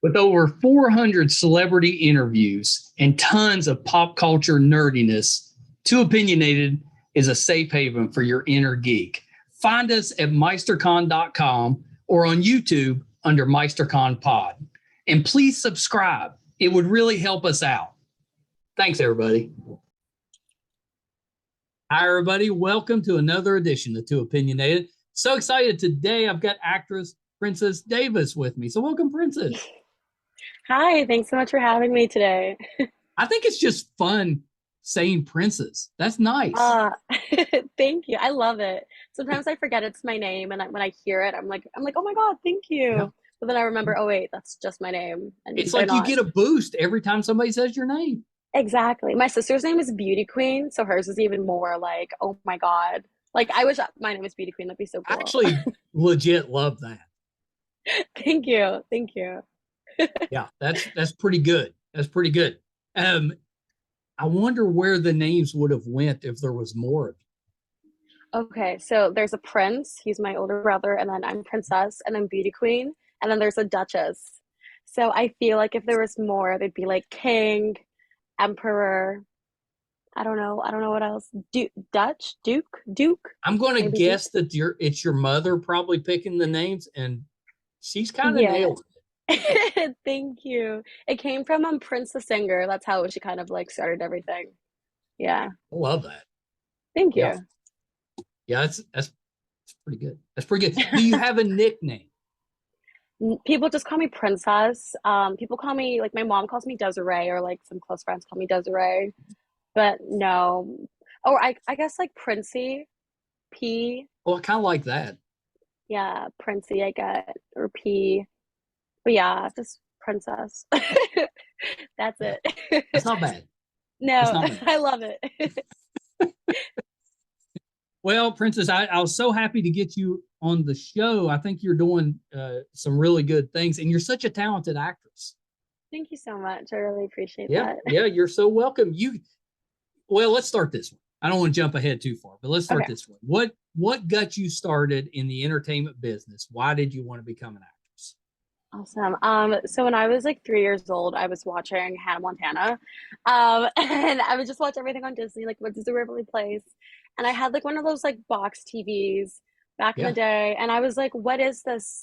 With over 400 celebrity interviews and tons of pop culture nerdiness, Too Opinionated is a safe haven for your inner geek. Find us at meistercon.com or on YouTube under MeisterCon Pod. And please subscribe. It would really help us out. Thanks, everybody. Hi, everybody. Welcome to another edition of Too Opinionated. So excited today. I've got actress Princess Davis with me. So welcome, Princess. Hi, thanks so much for having me today. I think it's just fun saying Princess. That's nice. Thank you. I love it. Sometimes I forget it's my name, and when I hear it, I'm like, oh my God, thank you. Yeah. But then I remember, oh wait, that's just my name. And It's like you get a boost every time somebody says your name. Exactly. My sister's name is Beauty Queen, so hers is even more like, oh my God. Like I wish my name was Beauty Queen. That'd be so I cool. actually legit love that. Thank you. Thank you. Yeah, that's pretty good. That's pretty good. I wonder where the names would have went if there was more of you. Okay, so there's a prince, he's my older brother, and then I'm princess, and then beauty queen, and then there's a duchess. So I feel like if there was more, they'd be like king, emperor. I don't know what else. Duke. I'm going to Maybe guess that it's your mother probably picking the names, and she's kind of Yeah. nailed it. Thank you. It came from Prince the Singer. That's how she kind of like started everything. Yeah. I love that. Thank Yeah, you. yeah, that's pretty good. That's pretty good. Do you have a nickname? People just call me princess. People call me like my mom calls me Desiree, or like some close friends call me Desiree. But no. Oh, I guess like Princey, P. Well, I kind of like that. Yeah, Princey I get, or P. But yeah, just princess. That's Yeah, it. that's not bad. That's No, not bad. I love it. Well, Princess, I was so happy to get you on the show. I think you're doing some really good things, and you're such a talented actress. Thank you so much. I really appreciate Yeah, that. yeah, you're so welcome. Well, let's start this one. I don't want to jump ahead too far, but let's start Okay. this one. What got you started in the entertainment business? Why did you want to become an actress? Awesome. So when I was like 3 years old, I was watching Hannah Montana. And I would just watch everything on Disney, like what Disney Waverly Place. And I had like one of those like box TVs back in the Yeah. day. And I was like, what is this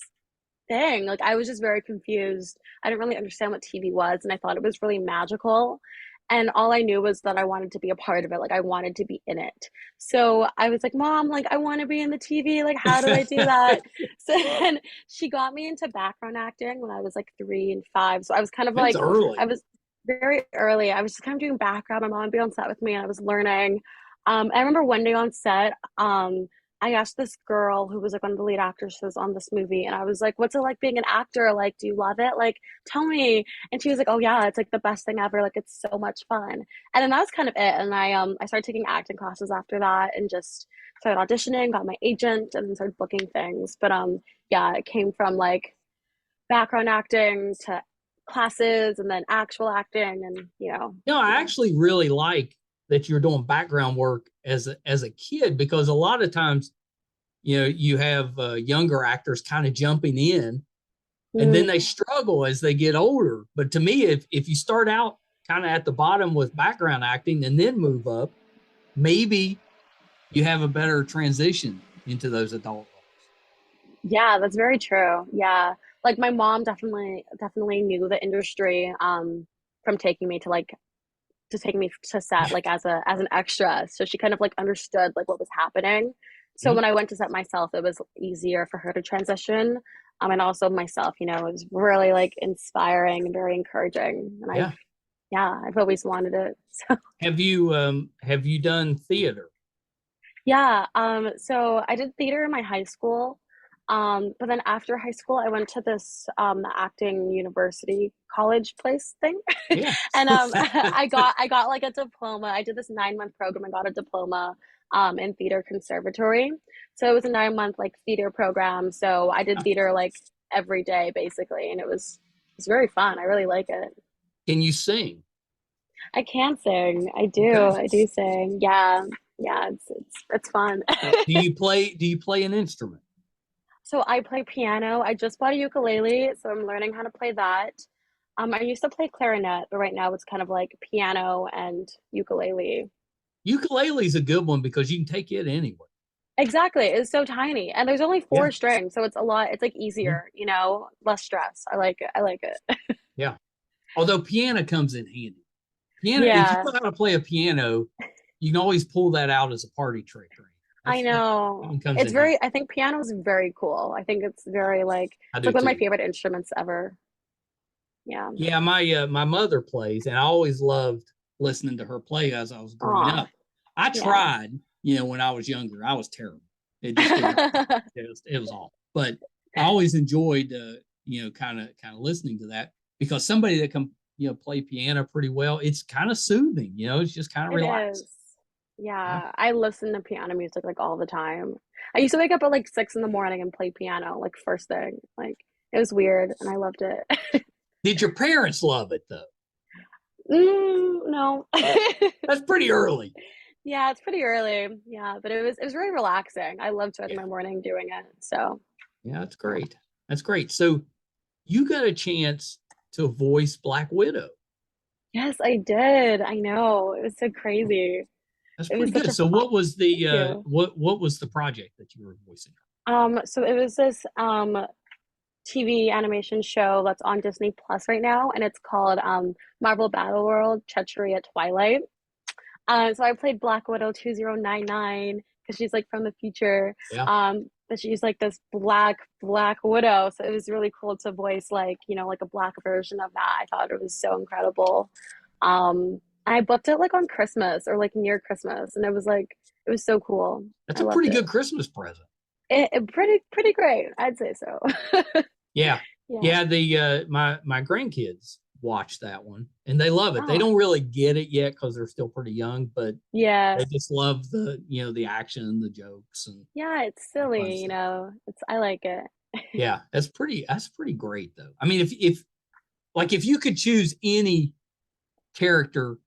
thing? Like I was just very confused. I didn't really understand what TV was, and I thought it was really magical. And all I knew was that I wanted to be a part of it. Like I wanted to be in it. So I was like, Mom, like I want to be in the TV. Like, how do I do that? So then she got me into background acting when I was like 3 and 5. So I was kind of That's like, I early. was very early. I was just kind of doing background. My mom would be on set with me and I was learning. I remember one day on set, I asked this girl who was like one of the lead actresses on this movie, and I was like, "What's it like being an actor? Like, do you love it? Like, tell me." And she was like, "Oh yeah, it's like the best thing ever. Like, it's so much fun." And then that was kind of it. And I started taking acting classes after that, and just started auditioning, got my agent, and then started booking things. But yeah, it came from like background acting to classes, and then actual acting, and No, I yeah. actually really like that you're doing background work as a kid, because a lot of times, you have younger actors kind of jumping in, and then Mm. they struggle as they get older. But to me, if you start out kind of at the bottom with background acting and then move up, maybe you have a better transition into those adult roles. Yeah, that's very true. Yeah. Like my mom definitely knew the industry from taking me to set like as an extra. So she kind of like understood like what was happening. So Yeah, when I went to set myself, it was easier for her to transition. And also myself, it was really like inspiring and very encouraging. And yeah. I've always wanted it. So Have you done theater? yeah, so I did theater in my high school. But then after high school, I went to this acting university college place thing. Yeah. And I got like a diploma. I did this 9 month program and got a diploma in theater conservatory. So it was a 9 month like theater program. So I did theater like every day basically, and it's very fun. I really like it. Can you sing? I can sing. I do. Okay. I do sing. Yeah. Yeah, it's fun. Do you play an instrument? So I play piano. I just bought a ukulele, so I'm learning how to play that. I used to play clarinet, but right now it's kind of like piano and ukulele. Ukulele's a good one because you can take it anywhere. Exactly. It's so tiny. And there's only Yeah. four strings, so it's a lot, it's like Mhm. easier, less stress. I like it. I like it. Yeah. Although piano comes in handy. Piano, if you Yeah, know how to play a piano, you can always pull that out as a party trick. Right? I That know. one comes in handy. I think piano is very cool. I think it's very like, I it's do like one of my too. favorite instruments ever. Yeah. Yeah, my mother plays, and I always loved listening to her play as I was growing Aw, up. I yeah. tried, when I was younger. I was terrible. It just didn't. It was awful. But I always enjoyed, kind of listening to that because somebody that can, play piano pretty well. It's kind of soothing. It's just kind of It relaxing. is. Yeah. Yeah. I listen to piano music like all the time. I used to wake up at like 6 in the morning and play piano, like first thing. Like it was weird and I loved it. Did your parents love it though? No. That's pretty early. Yeah, it's pretty early. Yeah, but it was really relaxing. I love spending Yeah. my morning doing it. So, Yeah, that's yeah. great. That's great. So you got a chance to voice Black Widow. Yes, I did. I know. It was so crazy. That's It was pretty such good. a So fun. what was Thank the you. what was the project that you were voicing? So it was this TV animation show that's on Disney Plus right now, and it's called Marvel Battleworld: Treachery at Twilight. So I played Black Widow 2099 because she's like from the future. Yeah. But she's like this black widow. So it was really cool to voice like, like a black version of that. I thought it was so incredible. I booked it like on Christmas or like near Christmas, and it was so cool. That's I a loved pretty it. good Christmas present. Pretty great, I'd say so. Yeah. Yeah. Yeah, the my grandkids watch that one and they love it. They Oh, don't really get it yet because they're still pretty young, but yeah. they just love the action and the jokes and Yeah, it's that fun silly, stuff. I like it. Yeah, that's pretty great though. I mean, if you could choose any character,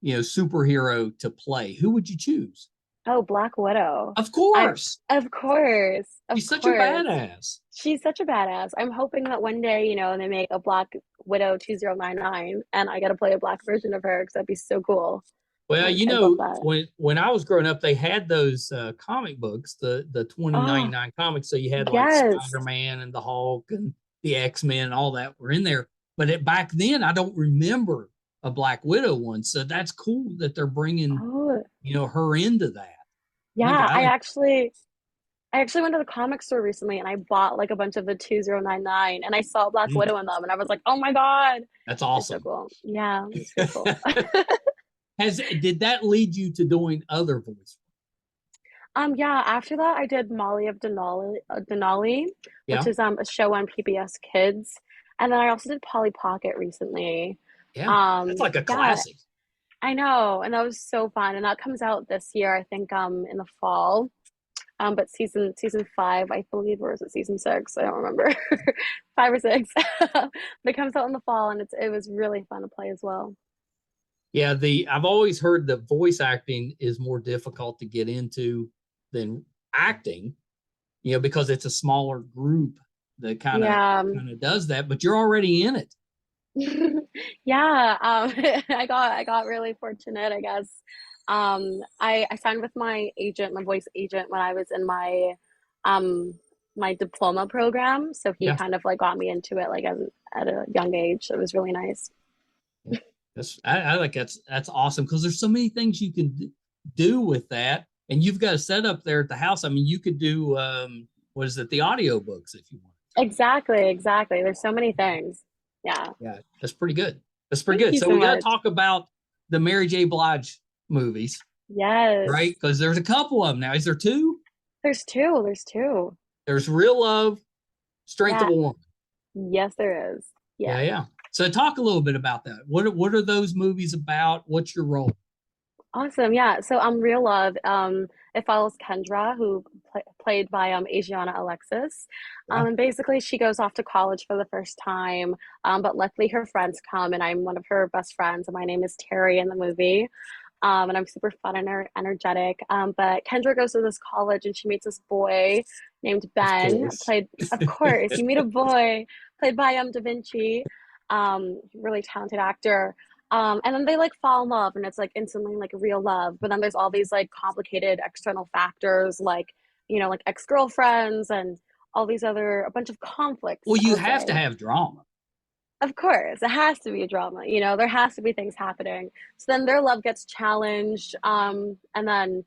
superhero to play, who would you choose? Oh, Black Widow. Of I course. Of course. Of She's such a course. badass. She's such a badass. I'm hoping that one day, they make a Black Widow 2099 and I get to play a black version of her because that'd be so cool. Well, I'd love that. when I was growing up, they had those comic books, the Oh, 2099 comics. So you had like yes. Spider Man and the Hulk and the X Men and all that were in there. But back then, I don't remember a Black Widow one. So that's cool that they're bringing Oh, her into that. yeah. I think I actually went to the comic store recently and I bought like a bunch of the 2099 and I saw Black Widow in them and I was like, "Oh my God." that's It's so awesome. cool. Yeah, it's so cool. Did that lead you to doing other voice? Yeah, after that I did Molly of Denali, which Yeah, is a show on PBS Kids. And then I also did Polly Pocket recently. yeah, that's like a Yeah, classic. I know, and that was so fun. And that comes out this year, I think, in the fall. But season five, I believe, or is it season six? I don't remember. Five or six. But it comes out in the fall, and it was really fun to play as well. Yeah, the I've always heard that voice acting is more difficult to get into than acting, because it's a smaller group that kind of Yeah. kind of does that, but you're already in it. Yeah, I got really fortunate, I guess. I signed with my agent, my voice agent, when I was in um my diploma program. So he Yeah. kind of like got me into it like at a young age. So it was really nice. Yeah. I like that's awesome because there's so many things you can do with that. And you've got a setup there at the house. I mean, you could do what is it, the audiobooks if you want. Exactly, exactly. There's so many things. Yeah. Yeah, that's pretty good. That's pretty Thank good. you So so we got to much. talk about the Mary J. Blige movies, Yes. right? Because there's a couple of them now. Is there two? There's two. There's two. There's Real Love, Strength of Yeah. a Woman. Yes, there is. Yeah, Yeah. yeah. So talk a little bit about that. What are those movies about? What's your role? Awesome. Yeah. So Real Love, it follows Kendra, who played by Asiana Alexis. Yeah. And basically she goes off to college for the first time. But luckily her friends come and I'm one of her best friends, and my name is Terry in the movie. And I'm super fun and energetic. But Kendra goes to this college and she meets this boy named Of Ben, course. played, of course, you meet a boy played by Da Vinci. really talented actor. And then they like fall in love and it's like instantly like real love. But then there's all these like complicated external factors like, like ex-girlfriends and all these other a bunch of conflicts, Well, I you would have to say. have drama. Of course, it has to be a drama, there has to be things happening. So then their love gets challenged, and then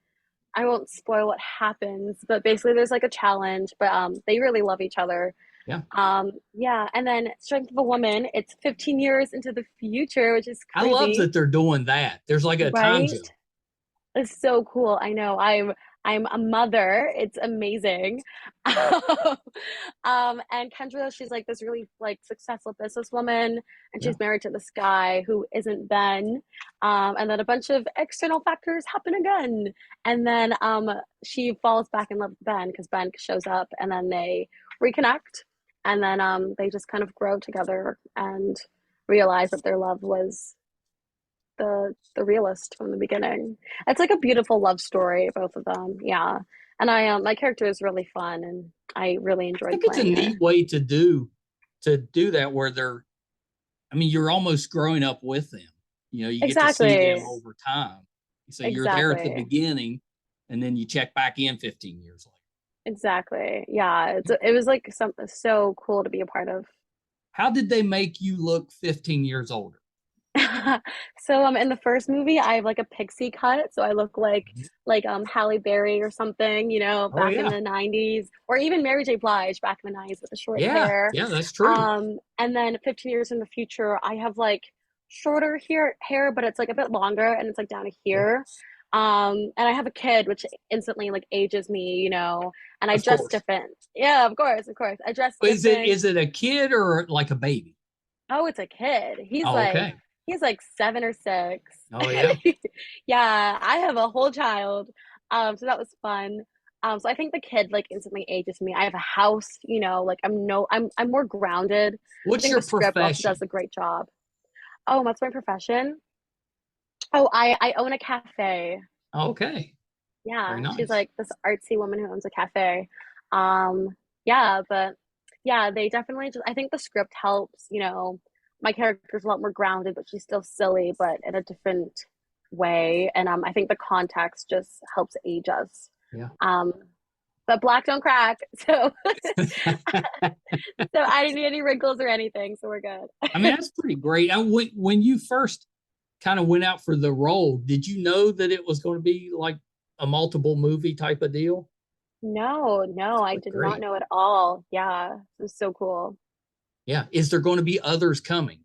I won't spoil what happens, but basically there's like a challenge, but they really love each other. Yeah. Yeah, and then Strength of a Woman, it's 15 years into the future, which is I love crazy, that they're doing that. There's like a time right? jump. It's so cool. I know. I'm a mother. It's amazing. And Kendra, she's like this really like successful businesswoman, and Yeah. she's married to this guy who isn't Ben. And then a bunch of external factors happen again, and then she falls back in love with Ben because Ben shows up, and then they reconnect, and then they just kind of grow together and realize that their love was the realist from the beginning. It's like a beautiful love story, both of them. Yeah. And I my character is really fun and I really I enjoyed think it's a playing her. neat way to do that where they're I mean, you're almost growing up with them. You get to see them Exactly. over time. So you're there at the Exactly. beginning and then you check back in 15 years later. Exactly. Yeah. It was like something so cool to be a part of. How did they make you look 15 years older? So in the first movie I have like a pixie cut, so I look like Halle Berry or something, Oh back in yeah. the 90s, or even Mary J. Blige back in the 90s with the short Yeah. hair. Yeah, that's true. And then 15 years in the future, I have like shorter hair, but it's like a bit longer and it's like down to Yeah. here. And I have a kid, which instantly like ages me, and I Of dress course. different. Yeah, of course, of course. I dress Is it different. is it a kid or like a baby? Oh, it's a kid. Oh, okay. He's like 7 or 6. Oh yeah. Yeah, I have a whole child. So that was fun. So I think the kid like instantly ages me. I have a house, like I'm more grounded. I What's think your the script also does profession? a great job. Oh, what's my profession? Oh, I own a cafe. Okay. Very Yeah, she's nice. like this artsy woman who owns a cafe. Um, yeah, but yeah, they definitely just, I think the script helps, my character's a lot more grounded, but she's still silly, but in a different way. And I think the context just helps age us. Yeah. Um, but black don't crack, so so I didn't need any wrinkles or anything, so we're good. I mean, that's pretty great. When you first kind of went out for the role, did you know that it was going to be like a multiple movie type of deal? No, no, I That's did not great. know at all. Yeah, it was so cool. Yeah. Is there going to be others coming?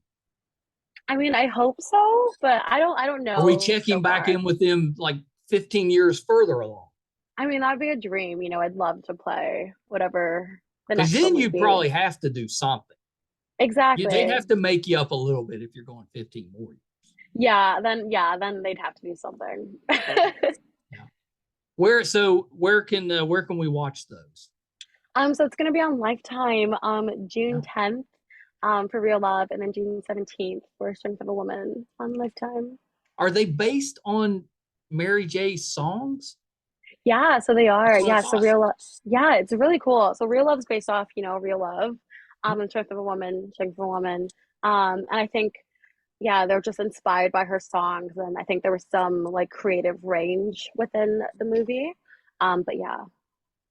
I mean, I hope so, but I don't Are we know checking so back far. in with them like 15 years further along? I mean, that'd be a dream, I'd love to play whatever the Because next one then would you'd be. probably have to do something. They'd Exactly. have to make you up a little bit if you're going 15 more years. Yeah, then they'd have to do something. Yeah. Where can we watch those? So it's gonna be on Lifetime, Yeah. June 10th, for Real Love, and then June 17th for Strength of a Woman on Lifetime. Are they based on Mary J's songs? Yeah, so they are. That's what I Yeah, so thought. Real Love. Yeah, it's really cool. So Real Love's based off, Real Love, and Strength of a Woman. And I think, yeah, they're just inspired by her songs, and I think there was some like creative range within the movie. But yeah,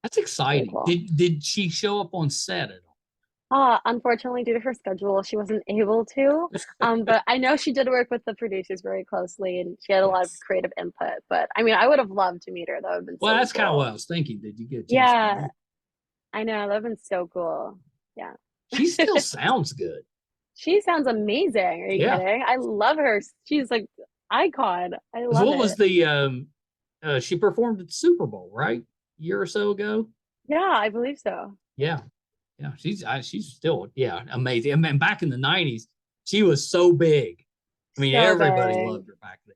That's it's really exciting. cool. Did she show up on set at all? Unfortunately, due to her schedule, she wasn't able to. But I know she did work with the producers very closely, and she had a lot of Yes. creative input. But I mean, I would have loved to meet her. That would have been Well, so that's kind of what I cool. was thinking. Did you get a chance to Yeah, meet? I know. That would have been so cool. Yeah. She still sounds good. She sounds amazing. Are you Yeah. kidding? I love her. She's like icon. I Because love what was it. the she performed at the Super Bowl, right? A year or so ago. Yeah, I believe so. Yeah. Yeah. She's still, yeah, amazing. I mean, back in the 90s, she was so big. I mean, So everybody big. loved her back then.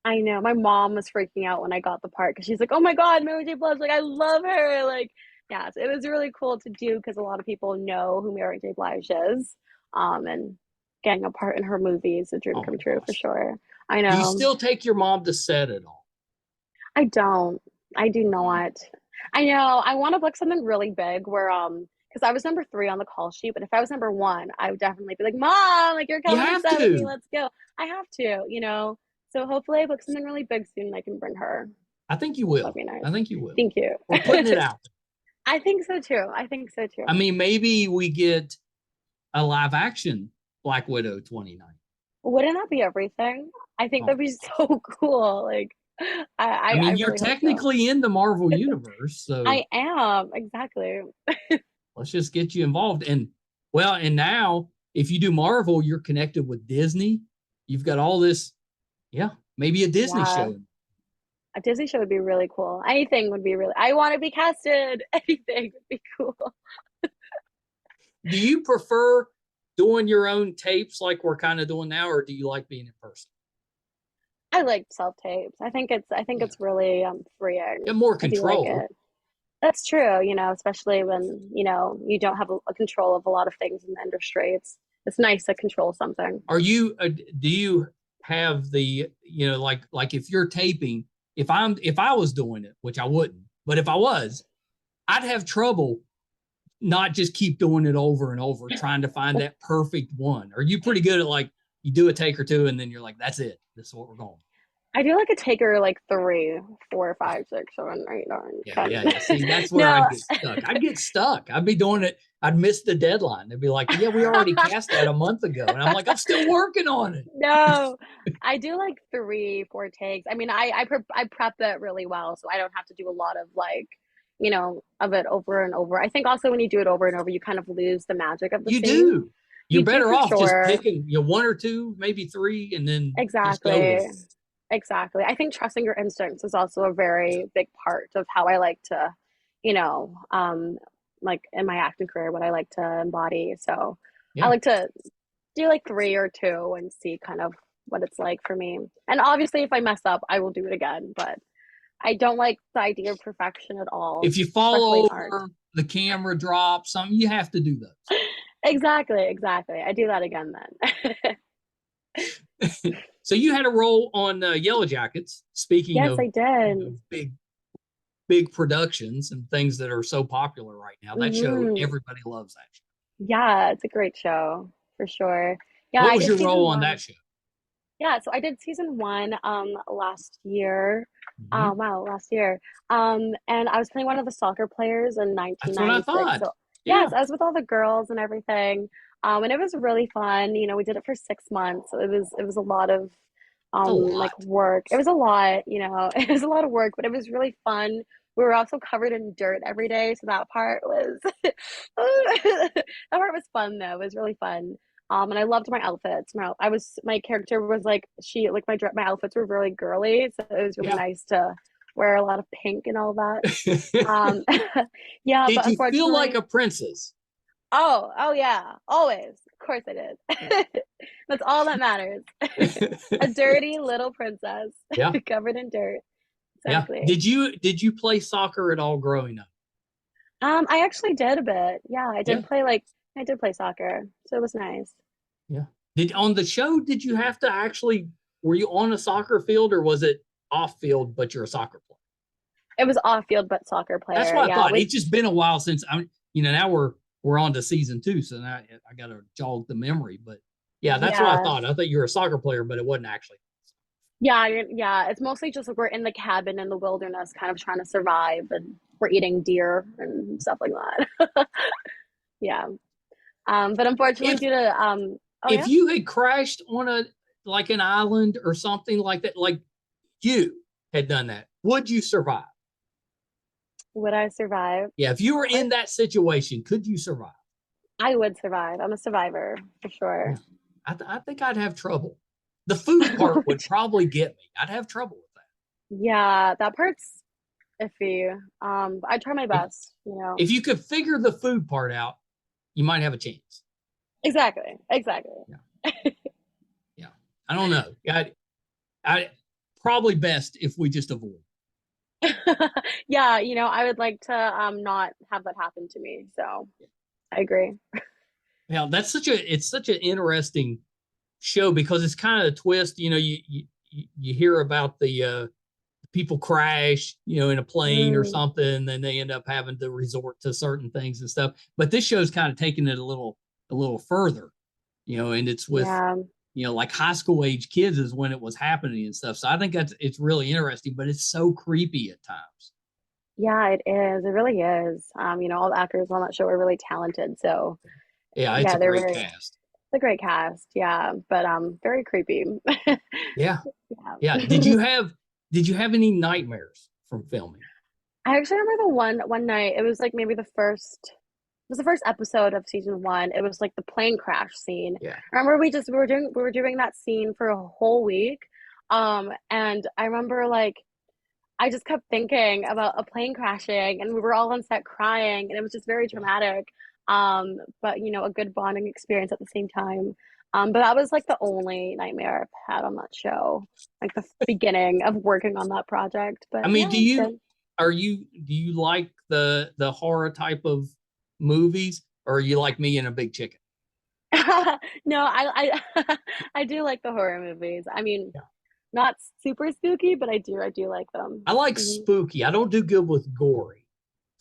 I know. My mom was freaking out when I got the part because she's like, "Oh my God, Mary J. Blige! Like, I love her!" Like, yeah, so it was really cool to do because a lot of people know who Mary J. Blige is. And getting a part in her movie is a dream Oh my come true for gosh. sure. I Do you know. still take your mom to set at all? I don't. I do No. not. I know. I want to book something really big where, because because I was number 3 on the call sheet, but if I was number 1, I would definitely be like, Mom, like you're You coming to have set with me, to. let's go. I have to, you know. So hopefully I book something really big soon and I can bring her. I think you That'd will. be nice. I think you will. Thank you. We're putting it out there. I think so too. I think so too. I mean, maybe we get a live action Black Widow 29. Wouldn't that be everything? I think Oh, that'd be so cool. Like, I I mean, you're really hope so. technically in the Marvel universe, so I am, exactly. let's just get you involved. And well, and now if you do Marvel, you're connected with Disney. You've got all this, yeah, maybe a Disney Yeah, show. a Disney show would be really cool. Anything would be really, I want to be casted. Anything would be cool. Do you prefer doing your own tapes like we're kind of doing now, or do you like being in person? I like self tapes. I think Yeah, it's really you freeing. have more I do like control. it. That's true, you know, especially when, you know, you don't have a control of a lot of things in the industry. It's nice to control something. Are you? Do you have the like if you're taping? If I was doing it, which I wouldn't, but if I was, I'd have trouble not just keep doing it over and over, trying to find that perfect one. Are you pretty good at like you do a take or two and then you're like, that's it. This is what we're going. I do like a taker like 3, 4, 5, 6, 7, 8, 9, Yeah, 10. yeah, yeah. See, that's where No, I'd get stuck. I'd get stuck. I'd be doing it. I'd miss the deadline. They'd be like, yeah, we already cast that a month ago. And I'm like, I'm still working on it. no. I do like 3, 4 takes. I mean, I prep it really well, so I don't have to do a lot of like, you know, of it over and over. I think also when you do it over and over, you kind of lose the magic of the You scene. do. You're You do better for off just sure. picking, 1 or 2, maybe 3, and then just go with Exactly. it. Exactly. I think trusting your instincts is also a very big part of how I like to, you know, like in my acting career, what I like to embody. So I Yeah. like to do like 3 or 2 and see kind of what it's like for me. And obviously, if I mess up, I will do it again. But I don't like the idea of perfection at all, If you especially fall in art. over, the camera drops, something, you have to do those. Exactly. Exactly. I do that again then. So you had a role on Yellowjackets. Speaking Yes, of, I did. big productions and things that are so popular right now, that show Hmm. everybody loves that show. Yeah, it's a great show for sure. Yeah, What I was did your season role on one. that show? Yeah, so I did season 1 last year. Mm-hmm. Wow, last year. And I was playing one of the soccer players in That's what I 1996. thought. So yes, Yeah, I was with all the girls and everything. And it was really fun. You know, we did it for 6 months. So it was a lot of it's a like lot. work. It was a lot, you know, it was a lot of work, but it was really fun. We were also covered in dirt every day, so that part was that part was fun though. It was really fun. And I loved my outfits. My character was like my outfits were really girly, so it was really Yeah. nice to wear a lot of pink and all that. Um, yeah, Did but you feel like unfortunately, a princess? oh yeah, always. Of course I did. That's all that matters. A dirty little princess Yeah, covered in dirt. yeah. Exactly. Did you play soccer at all growing up? I actually did a bit. Yeah, Yeah, I did play soccer, so it was nice. yeah. Did on the show? Did you have to actually? Were you on a soccer field or was it off field? But you're a soccer player. It was off field, but soccer That's player. what I Yeah, thought. we It's just been a while since I'm. Now we're on to season 2, so now I got to jog the memory. But yeah, that's what I yeah. thought. I thought you were a soccer player, but it wasn't actually. Yeah. It's mostly just like we're in the cabin in the wilderness, kind of trying to survive, and we're eating deer and stuff like that. Yeah. But unfortunately, If due to oh if yeah, you had crashed on a like an island or something like that, like you had done that, would you survive? would I survive? Yeah, if you were Or in that situation, could you survive? I would survive. I'm a survivor for Yeah, sure. I think I'd have trouble. The food part would probably get me. I'd have trouble with that. Yeah, that part's iffy. But I try my If best, you know. if you could figure the food part out, you might have a chance. Exactly. Exactly. Yeah, yeah. I don't know. I probably best if we just avoid. Yeah, you know, I would like to not have that happen to me. So I agree. Yeah, it's such an interesting show because it's kind of a twist. You hear about the people crash, in a plane or Mm, something, then they end up having to resort to certain things and stuff. But this show's kind of taking it a little further, and it's with, yeah. like high school age kids is when it was happening and stuff. So I think it's really interesting, but it's so creepy at times. Yeah, it is. It really is. All the actors on that show are really talented. So Yeah, it's yeah, a they're great very, cast. it's a great cast. Yeah, but very creepy. Yeah. Yeah. Did Yeah. you have did you have any nightmares from filming? I actually remember the one night, it was like maybe it was the first episode of season one. It was like the plane crash scene. Yeah. I remember we were doing that scene for a whole week. And I remember like I just kept thinking about a plane crashing and we were all on set crying and it was just very Yeah. dramatic. But a good bonding experience at the same time. But that was like the only nightmare I've had on that show, like the beginning of working on that project. I But mean, yeah, it was good. do you like the horror type of movies, or are you like me and a big chicken? No, I I do like the horror movies. I mean, Yeah. not super spooky, but I do like them. I like Hmm. spooky. I don't do good with gory.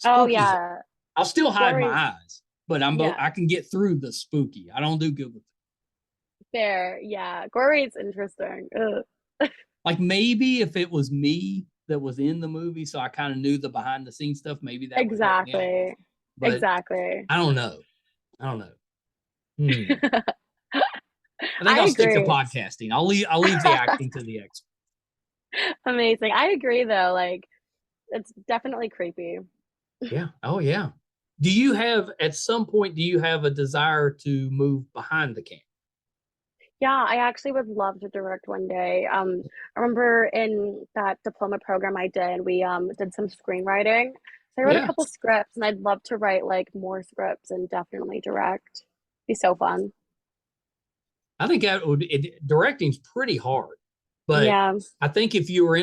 Oh Spooky's yeah, I'll still hide my gory. eyes, but Yeah, I can get through the spooky. I don't do good with fair. Yeah, gory is interesting. Ugh. like maybe if it was me that was in the movie, so I kind of knew the behind the scenes stuff, maybe that would help me out. Exactly. But Exactly. I don't know. I don't know. Hmm. I think I I'll stick to agree. podcasting. I'll leave the acting to the experts. Amazing. I agree though. Like it's definitely creepy. Yeah. Oh yeah. At some point, do you have a desire to move behind the camera? Yeah, I actually would love to direct one day. I remember in that diploma program I did, we did some screenwriting. So I wrote a Yeah. couple scripts and I'd love to write like more scripts and definitely direct. Be so fun. I think directing's pretty hard, but Yeah, I think if you were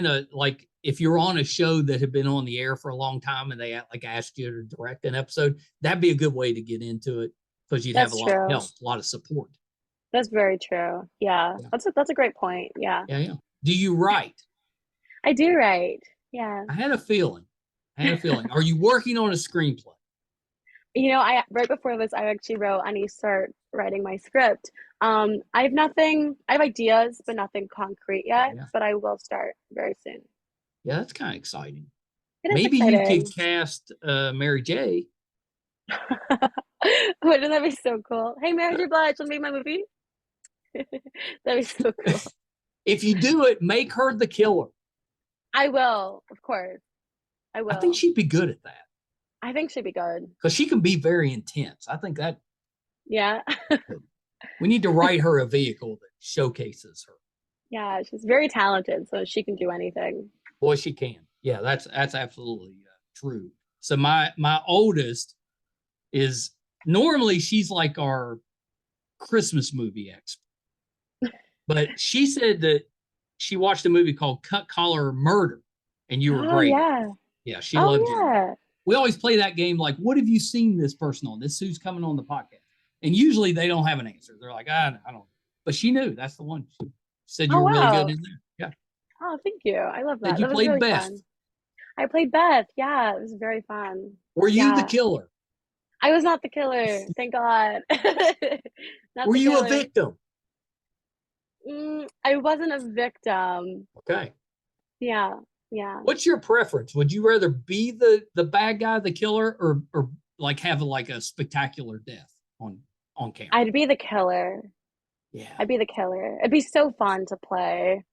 if you're on a show that had been on the air for a long time and they like asked you to direct an episode, that'd be a good way to get into it because you'd have a that's lot of help, true. a lot of support. That's very true. Yeah. Yeah. That's a great point. Yeah. Yeah. Yeah. Do you write? I do write. Yeah. I had a feeling. I had a feeling. Are you working on a screenplay? I right before this, I actually wrote, I need to start writing my script. I have ideas, but nothing concrete yet, Yeah. but I will start very soon. Yeah, that's kind of exciting. It is Maybe you could exciting. cast Mary J. Wouldn't that be so cool? Hey, Mary J. Blige, want to make my movie? That'd be so cool. If you do it, make her the killer. I will, of course. I I think will. she'd be good at that I think she'd be good. because she can be very intense. I think that Yeah. we need to write her a vehicle that showcases her. Yeah, she's very talented, so she can do anything. Boy, she can. Yeah, that's absolutely true. So my oldest is normally she's like our Christmas movie expert, but she said that she watched a movie called Cut Collar Murder, and you were Oh, great. yeah. Yeah, she Oh, loved you. yeah. We always play that game like, what have you seen this person on? This who's coming on the podcast? And usually they don't have an answer. They're like, I don't know. But she knew that's the one. She said you Oh, were really good wow. in there. Yeah. Oh, thank you. I love Said that. you That was played really Beth. fun. I played Beth. Yeah, it was very fun. Were you the Yeah. killer? I was not the killer. Thank God. Not Were the you a killer. victim? I wasn't a victim. Okay. Yeah. Yeah. What's your preference? Would you rather be the bad guy, the killer, or like have like a spectacular death on camera? I'd be the killer. Yeah. I'd be the killer. It'd be so fun to play.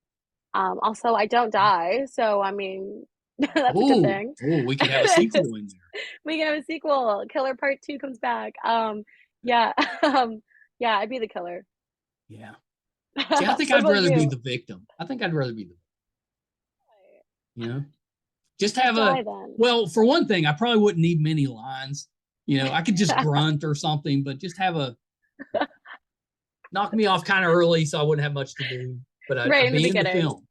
Also, I don't die, so I mean, that's a good Oh, thing. oh, we could have a sequel in there. We can have a sequel. Killer Part Two comes back. Yeah, yeah, I'd be the killer. Yeah. See, I think What I'd about rather be you? the victim. I think I'd rather be the, you know, just Just have die then. well, for one thing, I probably wouldn't need many lines. I could just grunt or something, but just have knock me off kind of early so I wouldn't have much to do. But Right I'd in the be in the beginning. film,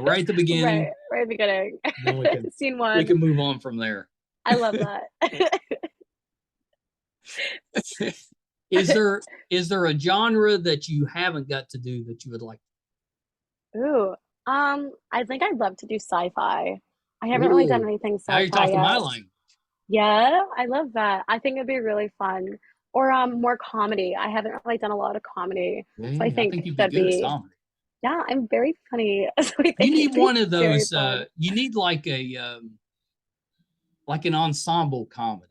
right at the beginning. Right at the beginning. Then we can Scene we one. can move on from there. I love that. Is there a genre that you haven't got to do that you would like? Ooh. I think I'd love to do sci-fi. I haven't really done Ooh, anything now you're sci-fi talking my yet. language. Yeah, I love that. I think it'd be really fun. Or more comedy. I haven't really done a lot of comedy. Yeah, So I yeah, I think think you'd be that'd good at be, comedy. yeah, I'm very funny. So I You think need it'd be one of very those. fun. You need like an ensemble comedy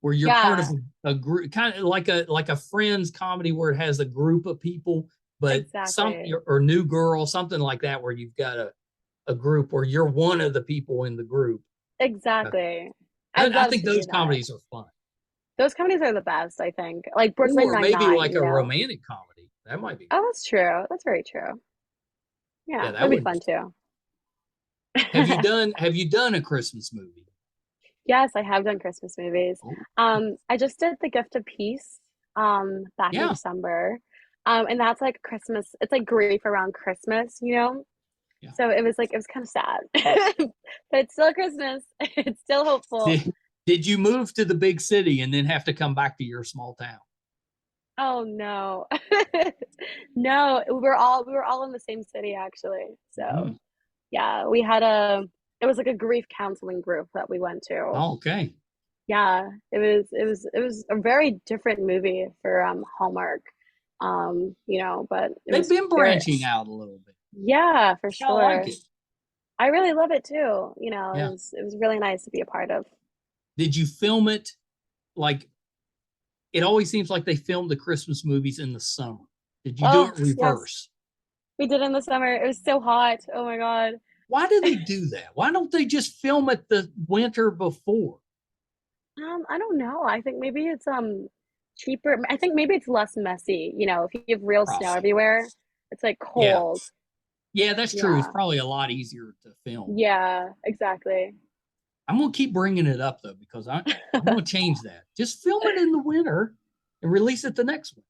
where you're part of Yeah, a group, kind of like a Friends comedy where it has a group of people, but some exactly. or New Girl, something like that, where you've got a group where you're one of the people in the group. Uh, Exactly. I'd I love think to do those that. comedies are fun. Those comedies are the best, I think. Like Brooklyn Or maybe Nine-Nine, like you a know. romantic comedy. That might be Oh, good. that's true. That's very true. Yeah, Yeah, that that'd be would be fun fun. too. Have you done a Christmas movie? Yes, I have done Christmas movies. Oh, I just did The Gift of Peace back in yeah, December. And that's like Christmas, it's like grief around Christmas, you know? yeah. So it was kind of sad. But it's still Christmas. It's still hopeful. Did you move to the big city and then have to come back to your small town? Oh no. No, we were all in the same city actually. So Mm. yeah, it was like a grief counseling group that we went to. Oh, okay. Yeah, it was a very different movie for Hallmark. You know, but it They've was been very, branching out a little bit. yeah, for I like sure. it. I really love it too. You know, Yeah. it was really nice to be a part of. Did you film it like it always seems like they film the Christmas movies in the summer? Did you do Oh, it yes. reverse? We did in the summer. It was so hot. Oh my God. Why do they do that? Why don't they just film it the winter before? I don't know. I think maybe it's cheaper. I think maybe it's less messy. You know, if you have real snow Probably. everywhere, it's like Yeah. cold. Yeah, that's true. It's Yeah. probably a lot easier to film. Yeah, exactly. I'm gonna keep bringing it up though because I'm gonna change that. Just film it in the winter and release it the next one.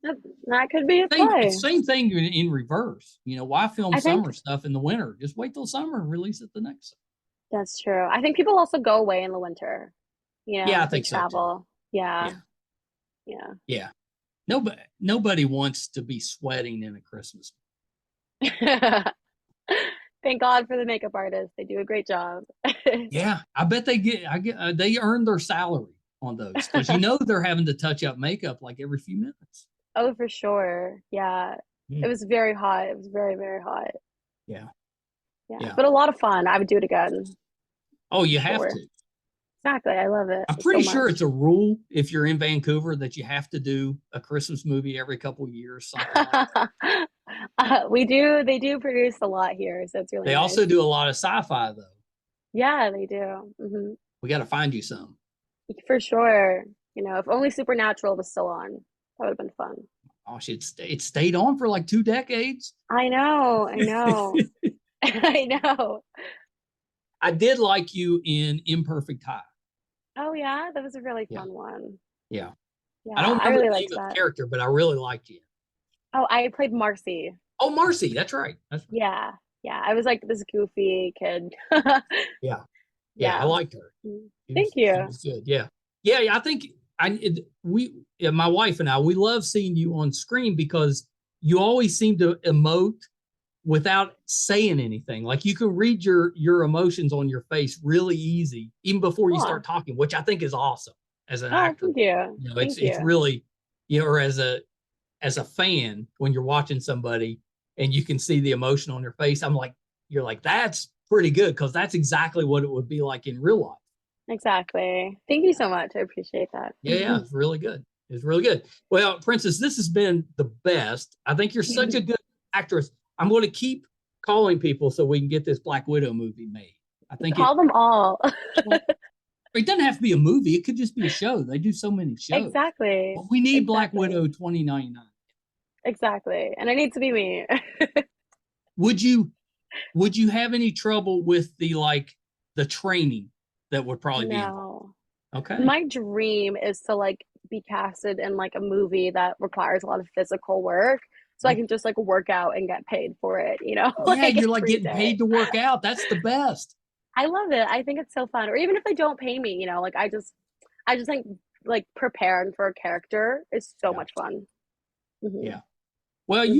That, that could be a play. Same thing in reverse. You know, why film I think summer stuff in the winter? Just wait till summer and release it the next. that's true. I think people also go away in the winter. You Yeah, I know, they think so too. travel. Yeah, Yeah, yeah. yeah. Nobody wants to be sweating in a Christmas. Thank God for the makeup artists. They do a great job. Yeah, I bet they earn their salary on those because you know they're having to touch up makeup like every few minutes. Oh, for sure. Yeah. It Mm, was very hot. It was very, very hot. yeah, Yeah. yeah. But a lot of fun. I would do it again Oh, you for have sure. to. Exactly. I love it I'm so pretty sure much. it's a rule if you're in Vancouver that you have to do a Christmas movie every couple of years, something like that. They do produce a lot here, so it's really They nice. also do a lot of sci-fi though. Yeah, they do. We got to find you some. For sure. You know, if only Supernatural was still on, that would have been fun. Oh, it stayed on for like 2 decades. I know, I know, I know. I did like you in Imperfect High. Oh yeah, that was a really Yeah, fun one. yeah. I Yeah, don't I remember really the liked name of the that. character, but I really liked you. Oh, I played Marcy. Oh, Marcy, that's right. That's right. Yeah, yeah. I was like this goofy kid. Yeah, yeah. I Yeah. liked her. Thank She you. was good. Yeah, yeah. Yeah, I think my wife and I, we love seeing you on screen because you always seem to emote without saying anything. Like you can read your emotions on your face really easy, even before you Oh, start talking, which I think is awesome as an oh, actor. thank you. You know, Thank it's you. really, you know, or as a fan when you're watching somebody and you can see the emotion on their face. You're like, that's pretty good because that's exactly what it would be like in real life. Exactly. Thank you so much. I appreciate that. Yeah, yeah, it's really good. It's really good. Well, Princess, this has been the best. I think you're such a good actress. I'm going to keep calling people so we can get this Black Widow movie made. I think Call them all. it doesn't have to be a movie. It could just be a show. They do so many shows. Exactly. But we need Black Exactly. Widow 2099. Exactly. And it needs to be me. Would you have any trouble with the training that would probably be involved? No. Okay. My dream is to like be casted in like a movie that requires a lot of physical work so I Oh, can just like work out and get paid for it, you know, yeah, like you're like every getting day. paid to work out. That's the best. I love it. I think it's so fun. Or even if they don't pay me, you know, I just think like preparing for a character is so Yeah. much fun. Hmm. Yeah. Well, Hmm.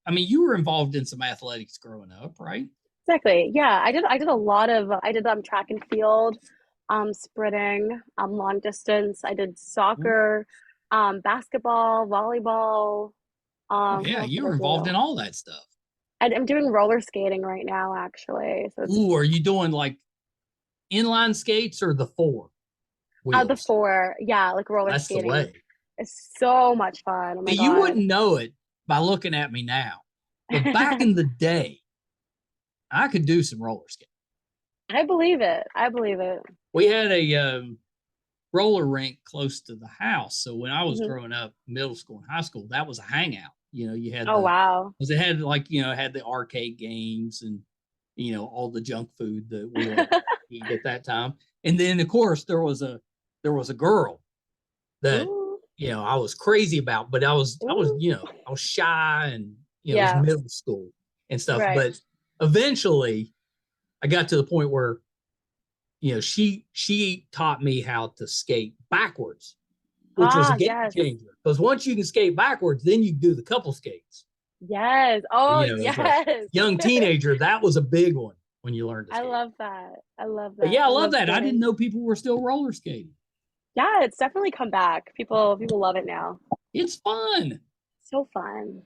I mean, you were involved in some athletics growing up, right? Exactly. Yeah, I did a lot of I did track and field, sprinting, long distance. I did soccer, basketball, volleyball. Oh What yeah, else you did I were involved do? in all that stuff. I'm doing roller skating right now, actually. So it's Ooh, are you doing like inline skates or the four the wheels? four, yeah, like roller That's the skating. way. It's so much fun. Oh my See, you God. wouldn't know it by looking at me now, but back in the day, I could do some roller skating. I believe it. I believe it. We had a roller rink close to the house. So when I was Hmm. growing up, middle school and high school, that was a hangout. You had Oh wow. because it had like, had the arcade games and, all the junk food that we like to eat at that time. And then of course there was a girl that, Ooh, I was crazy about, but ooh. I was shy and, it was Yeah, middle school and stuff. right. But eventually I got to the point where she taught me how to skate backwards, which was a Ah, game yes. changer. Because once you can skate backwards, then you can do the couple skates. Yes. Oh, As a yes. young teenager, that was a big one when you learned to I skate. love that. I love But that. yeah, I I love love that. I didn't skating. know people were still roller skating. Yeah, it's definitely come back. People love it now. It's fun. So fun.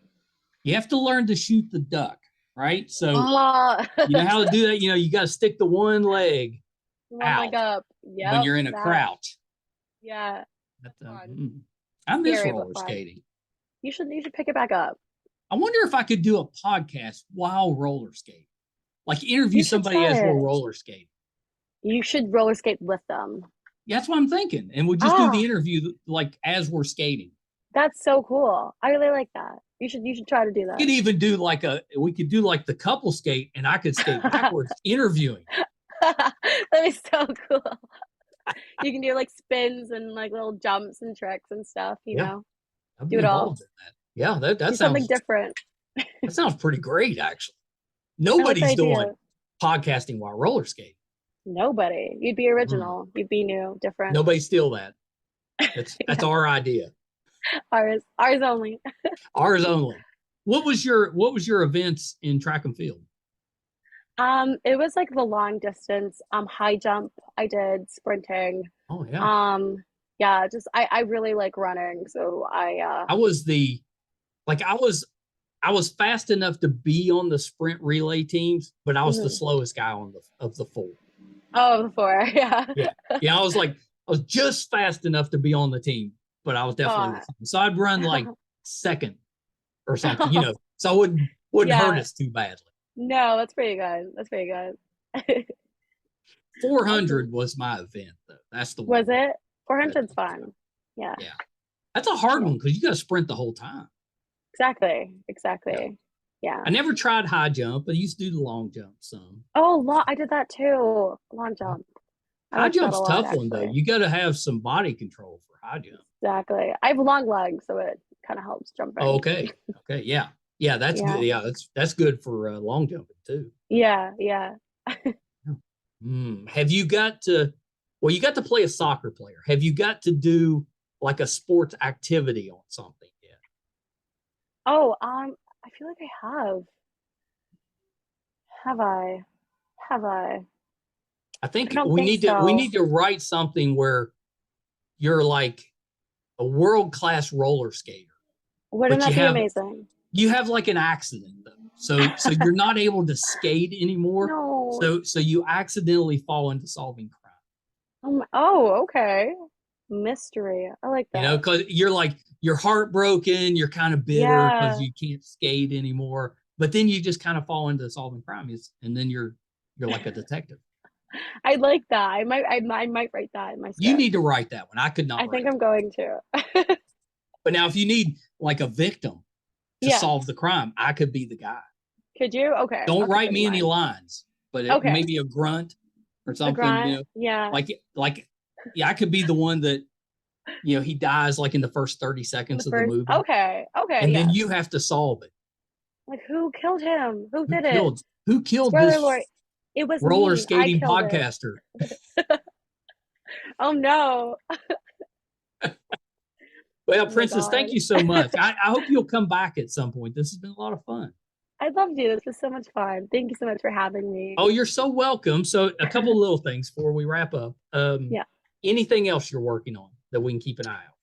You have to learn to shoot the duck, right? So Oh, you know how to do that. You got to stick the one leg one leg out up. when Yep, you're in a that. crouch. Yeah, But, fun. I miss Scary but roller fun. skating. You should pick it back up. I wonder if I could do a podcast while roller skating, like interview You should somebody try as we're it. roller skating. You should roller skate with them. Yeah, that's what I'm thinking. And we'll just do the Ah, interview like as we're skating. that's so cool. I really like that. You should try to do We could even do we could do like the couple skate and I could skate that. backwards interviewing. That'd be so cool. You can do like spins and like little jumps and tricks and stuff, Yeah, I'd Do be it all. involved in that. Yeah, that, Do that something sounds different. that sounds pretty great actually. I like the Nobody's doing idea. podcasting while roller skating. Nobody. You'd be Mm. original. You'd be new, different. Nobody steal that. That's Yeah. our idea. Ours only. Ours only. What was your events in track and field? It was like the long distance, high jump. I did sprinting. Oh yeah. Um, yeah, just I really like running, so I was the like I was fast enough to be on the sprint relay teams, but I was the mhm. slowest guy on the of the four. Oh, before, yeah. Yeah. Yeah, I was just fast enough to be on the team, but I was definitely the Oh, same. So I'd run like second or something, so I wouldn't hurt yeah. us too badly. No, that's pretty good. That's pretty good. Awesome. 400 was my event though. That's the Was one it? that 400's fun. Yeah. yeah. That's a hard Yeah. one because you got to sprint the whole time. Exactly. Yeah. Exactly. Yeah. I never tried high jump, but I used to do the long jump some. Oh, I did that too. Long jump. I High liked that a jump's lot, tough one though. actually. You got to have some body control for high jump. Exactly. I have long legs, so it kind of helps Oh, jumping. okay. Okay. Yeah. Yeah. That's good. Yeah. Yeah. That's good for long jumping too. Yeah. Yeah. Have you got to, well, you got to play a soccer player. Have you got to do like a sports activity on something yet? Oh, I feel like I have. Have I? Have I? I I think don't we think need to, we so. need to write something where you're like a world-class roller skater, Wouldn't but that be amazing? you have like an accident though. So you're not able to skate anymore. No. So you accidentally fall into solving crime. Oh, okay. Mystery. I like that. Because you're like you're heartbroken, you're kind of bitter because Yeah. you can't skate anymore, but then you just kind of fall into solving crimes, and then you're like a detective. I like that. I might write that in my You script. need to write that one. I could not I think write I'm that. going to. But now, if you need like a victim to Yeah. solve the crime, I could be the guy. Could you? Okay. Don't I'll keep write it in me any mind. lines, but Okay. maybe a grunt or A something. grind. Yeah. Like yeah, I could be the one that he dies like in the first 30 The seconds of the first. movie, Okay. Okay. and then Yes. you have to solve it. Like who killed him? Who Who did it? killed who killed Spoiler this alert. It was roller me. I skating killed it. podcaster? Oh no. Well, Oh my Princess, God. thank you so much. I hope you'll come back at some point. This has been a lot of fun. I loved you. This was so much fun. Thank you so much for having me. Oh, you're so welcome. So a couple of little things before we wrap up. Yeah. Anything else you're working on that we can keep an eye out?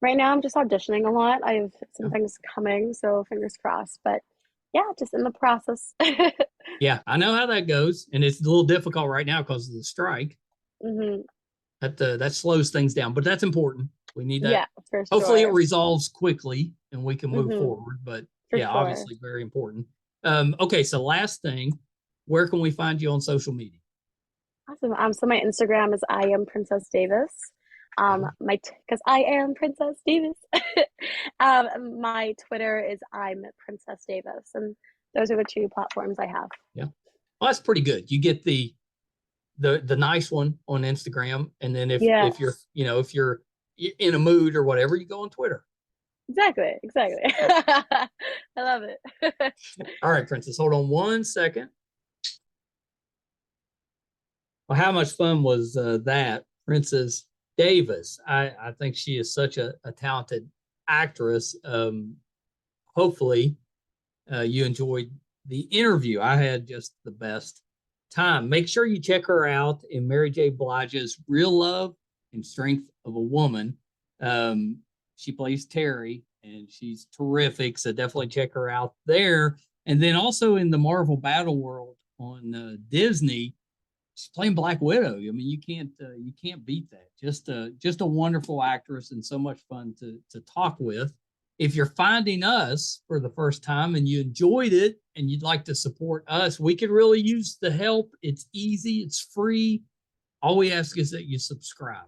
Right now, I'm just auditioning a lot. I have some Yeah. things coming, so fingers crossed. But yeah, just in the process. Yeah, I know how that goes, and it's a little difficult right now because of the strike. hmm That slows things down, but that's important. We need that. Yeah, for Hopefully, it sure. resolves quickly and we can move hmm forward. But For yeah, sure. obviously, very important. Okay, so last thing, where can we find you on social media? Awesome. So my Instagram is I am Princess Davis. Yeah. My because I am Princess Davis. My Twitter is I'm Princess Davis, and those are the two platforms I have. Yeah. Well, that's pretty good. You get the nice one on Instagram, and then Yeah, if you're in a mood or whatever, you go on Twitter. exactly. I love it. All right, Princess, hold on 1 second. Well, how much fun was that, Princess Davis? I think she is such a talented actress. Hopefully, you enjoyed the interview. I had just the best time. Make sure you check her out in Mary J. Blige's Real Love and Strength of a Woman. She plays Terry, and she's terrific. So definitely check her out there. And then also in the Marvel Battleworld on Disney, she's playing Black Widow. I mean, you can't beat that. Just a wonderful actress and so much fun to talk with. If you're finding us for the first time and you enjoyed it and you'd like to support us, we could really use the help. It's easy, it's free. All we ask is that you subscribe.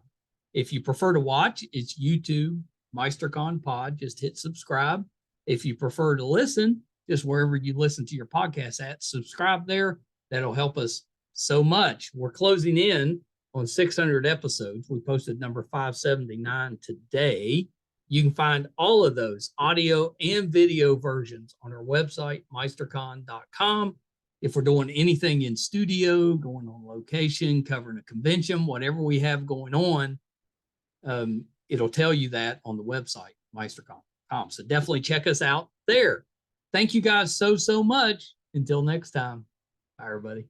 If you prefer to watch, it's YouTube, MeisterCon Pod. Just hit subscribe. If you prefer to listen, just wherever you listen to your podcast at, subscribe there. That'll help us so much. We're closing in on 600 episodes. We posted number 579 today. You can find all of those audio and video versions on our website, meistercon.com. If we're doing anything in studio, going on location, covering a convention, whatever we have going on, it'll tell you that on the website, meistercon.com. So definitely check us out there. Thank you guys so much. Until next time. Bye, everybody.